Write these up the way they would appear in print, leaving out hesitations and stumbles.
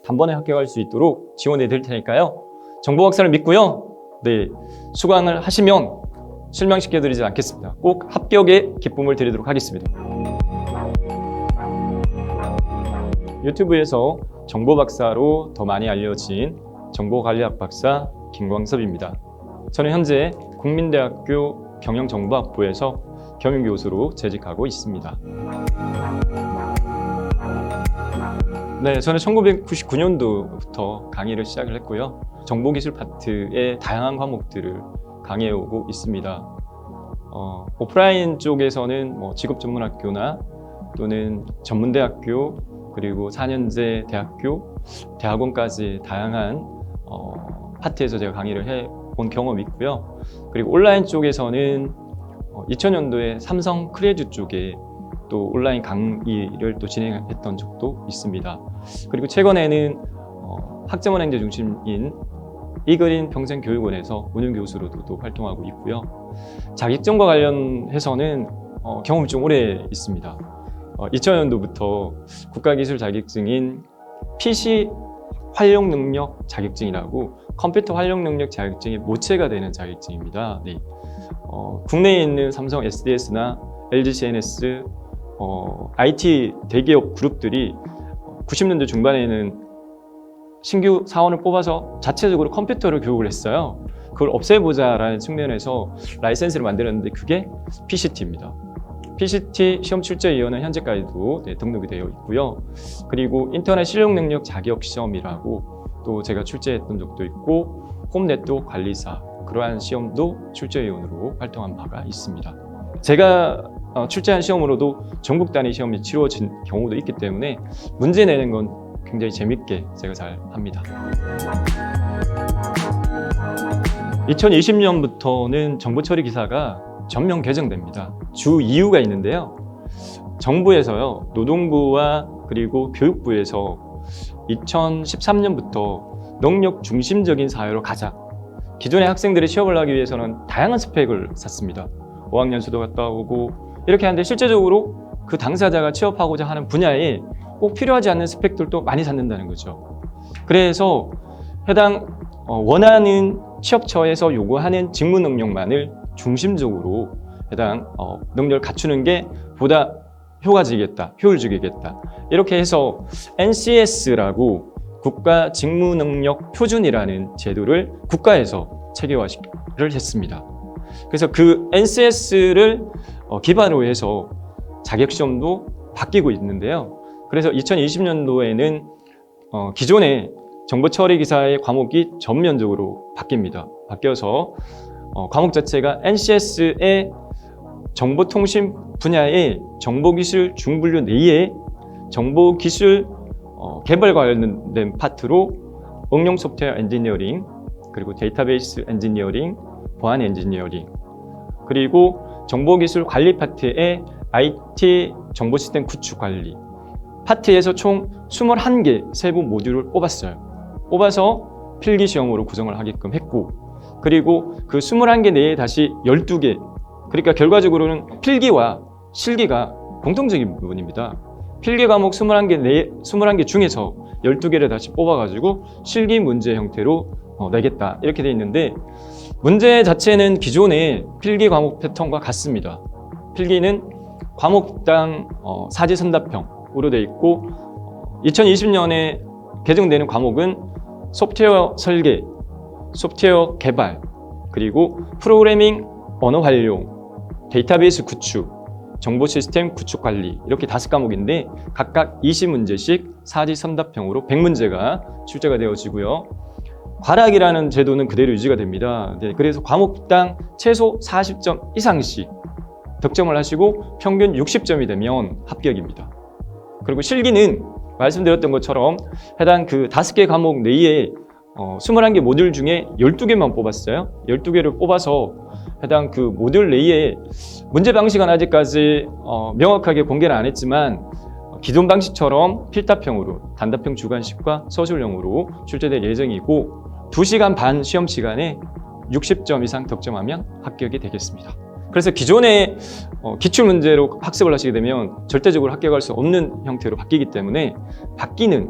단번에 합격할 수 있도록 지원해 드릴 테니까요. 정보박사를 믿고요. 네, 수강을 하시면 실망시켜 드리지 않겠습니다. 꼭 합격의 기쁨을 드리도록 하겠습니다. 유튜브에서 정보박사로 더 많이 알려진 정보관리학 박사 김광섭입니다. 저는 현재 국민대학교 경영정보학부에서 겸임교수로 재직하고 있습니다. 네, 저는 1999년도부터 강의를 시작을 했고요. 정보기술 파트의 다양한 과목들을 강의해오고 있습니다. 오프라인 쪽에서는 직업전문학교나 또는 전문대학교, 그리고 4년제 대학교, 대학원까지 다양한 파트에서 제가 강의를 해본 경험이 있고요. 그리고 온라인 쪽에서는 2000년도에 삼성 크레듀 쪽에 또 온라인 강의를 또 진행했던 적도 있습니다. 그리고 최근에는 학점원 행제 중심인 이그린 평생교육원에서 운영교수로도 또 활동하고 있고요. 자격증과 관련해서는 경험이 좀 오래 있습니다. 2000년도부터 국가기술 자격증인 PC 활용능력 자격증이라고 컴퓨터 활용능력 자격증이 모체가 되는 자격증입니다. 네. 국내에 있는 삼성 SDS나 LG CNS, IT 대기업 그룹들이 90년대 중반에는 신규 사원을 뽑아서 자체적으로 컴퓨터를 교육을 했어요. 그걸 없애보자라는 측면에서 라이센스를 만들었는데 그게 PCT입니다. PCT 시험 출제위원은 현재까지도 등록이 되어 있고요. 그리고 인터넷 실용능력 자격시험이라고 또 제가 출제했던 적도 있고 홈네트워크 관리사 그러한 시험도 출제위원으로 활동한 바가 있습니다. 제가 출제한 시험으로도 전국 단위 시험이 치루어진 경우도 있기 때문에 문제 내는 건 굉장히 재밌게 제가 잘 합니다. 2020년부터는 정보처리 기사가 전면 개정됩니다. 주 이유가 있는데요. 정부에서요, 노동부와 그리고 교육부에서 2013년부터 능력 중심적인 사회로 가자. 기존의 학생들이 취업을 하기 위해서는 다양한 스펙을 샀습니다. 5학년 수도 갔다 오고 이렇게 하는데 실제적으로 그 당사자가 취업하고자 하는 분야에 꼭 필요하지 않는 스펙들도 많이 샀는다는 거죠. 그래서 해당 원하는 취업처에서 요구하는 직무 능력만을 중심적으로 해당 능력을 갖추는 게 보다 효과적이겠다, 효율적이겠다. 이렇게 해서 NCS라고 국가 직무 능력 표준이라는 제도를 국가에서 체계화를 했습니다. 그래서 그 NCS를 기반으로 해서 자격시험도 바뀌고 있는데요. 그래서 2020년도에는 기존의 정보처리 기사의 과목이 전면적으로 바뀝니다. 바뀌어서 과목 자체가 NCS의 정보통신 분야의 정보기술 중분류 내에 정보기술 개발 관련된 파트로 응용 소프트웨어 엔지니어링, 그리고 데이터베이스 엔지니어링, 보안 엔지니어링, 그리고 정보기술 관리 파트의 IT 정보시스템 구축 관리 파트에서 총 21개 세부 모듈을 뽑아서 필기시험으로 구성을 하게끔 했고, 그리고 그 21개 내에 다시 12개, 그러니까 결과적으로는 필기와 실기가 공통적인 부분입니다. 필기 과목 21개 중에서 12개를 다시 뽑아가지고 실기 문제 형태로 내겠다 이렇게 돼 있는데, 문제 자체는 기존의 필기 과목 패턴과 같습니다. 필기는 과목당 사지선답형으로 돼 있고, 2020년에 개정되는 과목은 소프트웨어 설계, 소프트웨어 개발, 그리고 프로그래밍 언어 활용, 데이터베이스 구축, 정보 시스템 구축 관리, 이렇게 5과목인데 각각 20문제씩 사지선답형으로 100문제가 출제가 되어지고요. 과락이라는 제도는 그대로 유지가 됩니다. 네, 그래서 과목당 최소 40점 이상씩 득점을 하시고 평균 60점이 되면 합격입니다. 그리고 실기는 말씀드렸던 것처럼 해당 그 5개 과목 내에 21개 모듈 중에 12개만 뽑았어요. 12개를 뽑아서 해당 그 모듈 내에 문제 방식은 아직까지 명확하게 공개는 안 했지만 기존 방식처럼 필답형으로 단답형 주관식과 서술형으로 출제될 예정이고, 2시간 반 시험 시간에 60점 이상 득점하면 합격이 되겠습니다. 그래서 기존의 기출문제로 학습을 하시게 되면 절대적으로 합격할 수 없는 형태로 바뀌기 때문에 바뀌는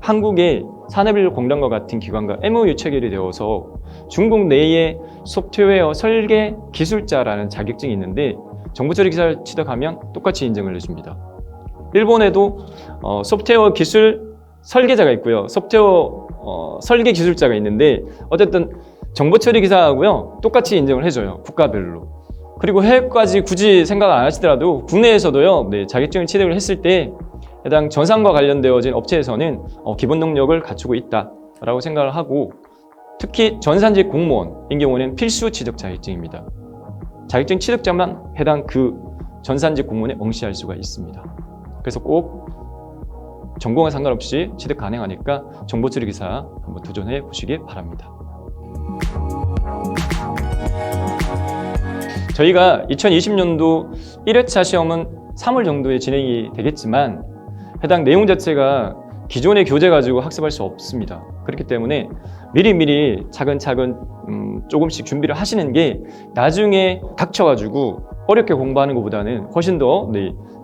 한국의 산업인력공단과 같은 기관과 MOU 체결이 되어서 중국 내에 소프트웨어 설계 기술자라는 자격증이 있는데 정보 처리 기사를 취득하면 똑같이 인정을 해줍니다. 일본에도 소프트웨어 기술 설계자가 있고요. 소프트웨어 설계 기술자가 있는데 어쨌든 정보 처리 기사하고요 똑같이 인정을 해줘요. 국가별로. 그리고 해외까지 굳이 생각 안 하시더라도 국내에서도요 자격증을 취득을 했을 때 해당 전산과 관련되어진 업체에서는 기본 능력을 갖추고 있다라고 생각을 하고 특히 전산직 공무원인 경우는 필수 취득 자격증입니다. 자격증 취득자만 해당 그 전산직 공무원에 응시할 수가 있습니다. 그래서 꼭 전공에 상관없이 취득 가능하니까 정보 처리 기사 한번 도전해 보시기 바랍니다. 저희가 2020년도 1회차 시험은 3월 정도에 진행이 되겠지만 해당 내용 자체가 기존의 교재 가지고 학습할 수 없습니다. 그렇기 때문에 미리미리 차근차근 조금씩 준비를 하시는 게 나중에 닥쳐가지고 어렵게 공부하는 것보다는 훨씬 더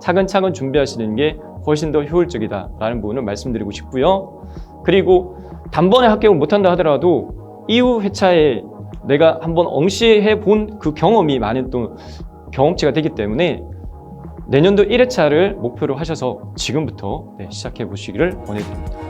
차근차근 준비하시는 게 훨씬 더 효율적이다라는 부분을 말씀드리고 싶고요. 그리고 단번에 합격을 못한다 하더라도 이후 회차에 내가 한번 응시해 본 그 경험이 많은 또 경험치가 되기 때문에 내년도 1회차를 목표로 하셔서 지금부터 시작해 보시기를 권해드립니다.